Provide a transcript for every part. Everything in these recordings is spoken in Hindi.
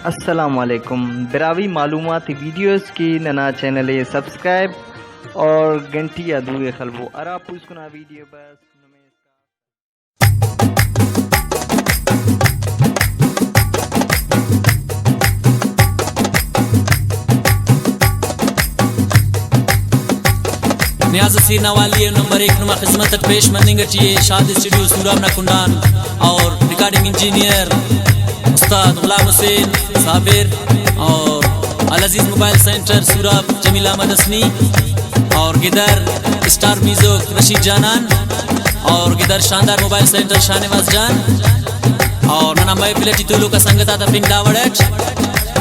अस्सलामुअलैकुम बरावी मालूमाती वीडियोस की नना चैनल सब्सक्राइब और घंटी अदूए खलबो अरा पूछना वीडियो बस न्याज सीना वाली नंबर 1 नुमा खिदमत पेश मंदिंगटिए शाद स्टूडियो सूरामना कुंडान और रिकॉर्डिंग इंजीनियर उस्ताद गुलाम हुसैन साबिर और अल अजीज मोबाइल सेंटर सूराब जमील अहमद हसनी और गिदर स्टार म्यूजिक रशीद जानान और गिदर शानदार मोबाइल सेंटर शाहनवाज जान और नना महफिलटी तुलू का संगता था पिंक दावड़ट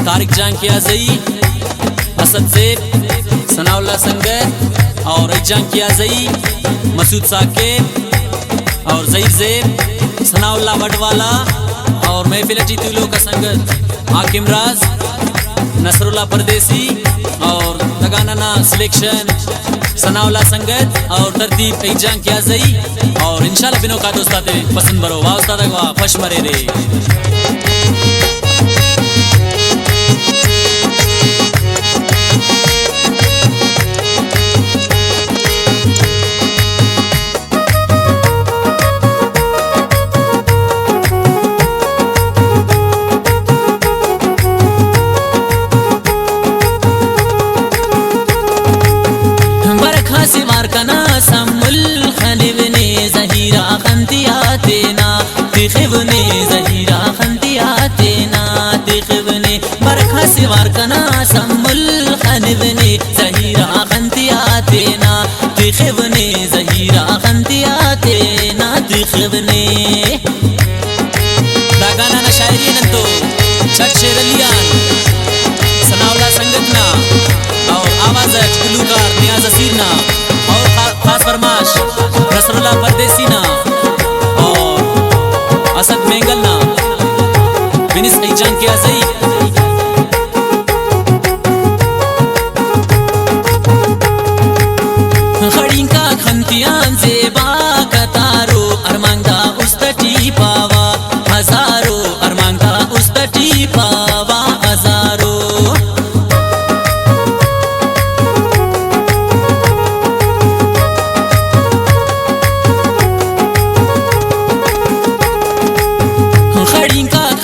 तारिक जान किया जई असद ज़ेब सनाउल्लाह संगत और इजान किया जई मसूद साकिब और जहीर ज़ेब सनाउल्लाह वडवाला और महफिलटी तुलो का संगत हाकिम राज नसरुल्लाह परदेसी और लगाना सिलेक्शन सनाउल्लाह संगत और तरतीब इजान किया जई और इंशाल्लाह बिनो का दोस्ताते पसंद बरो वास्ता दगवा फश मरे रे सिवारकना समुल खलिबने ज़हीरा खंतियातेना तिखबने ज़हीरा खंतियातेना तिखबने बरखा सिवारकना समुल खलिबने ज़हीरा खंतियातेना तिखबने ज़हीरा खंतियातेना तिखबने दागाना ना शायरी नंतो छठ शेरलियान सनाउल्लाह संगतना और आवाज़ गुलूकार नियाज़ असीरना और खास फरमाश नसरुल्लाह परदेसी ना और असद मेंगल ना बिनिस इजान किया जई खड़ींका खंतियान ज़ेबा कतारो अरमांगा उस्तटी पावा हजारो अरमांगा उस्तटी पावा हजारो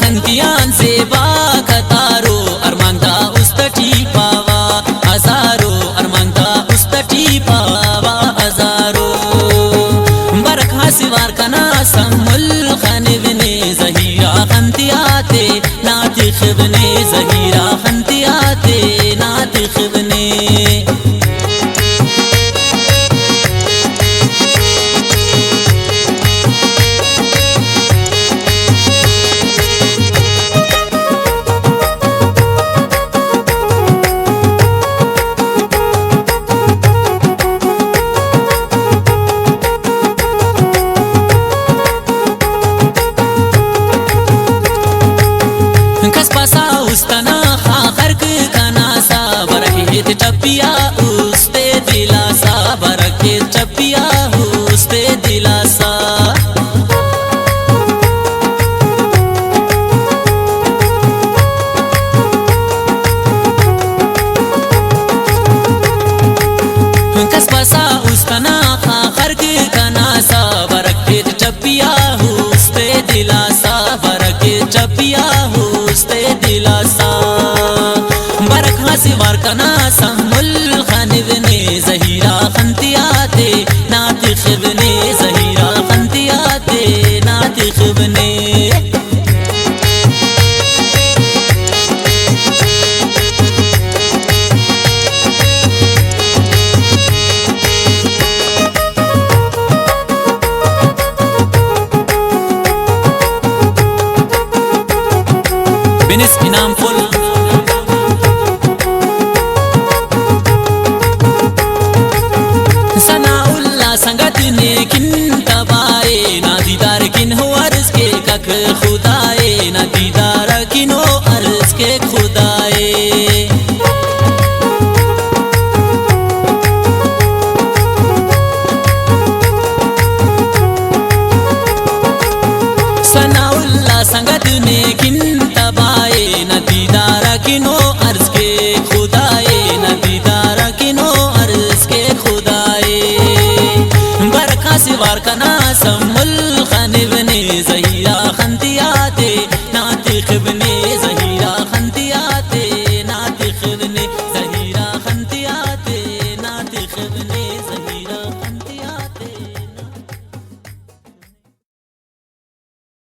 खंतियान ज़ेबा कतारो अरमांगा उस्तटी पावा हजारो अरमांगा उस्तटी पावा हजारो बरखा सिवार कना समुल खनिबने ज़हीरा खंतियाते नातिखबने ज़हीरा खंतियाते नातिखबने उस्तना खाखर कना सा बरके टपिया उस्ते दिलासा बरके टपिया उस्ते दिलासा कसबसा उस्तना खाखर कना सा बरके टपिया उस्ते दिलासा बरके टपिया उस्ते दिलासा बरखा सिवार कना समुल खनिबने ज़हीरा खंतियाते नातिखबने ज़हीरा खंतियाते नातिखबने बिनिस इनाम फुल सनाउल्लाह संगत ने किन तबाए ना दीदार किन हो अर्ज़ के कख खुदाए ना दीदार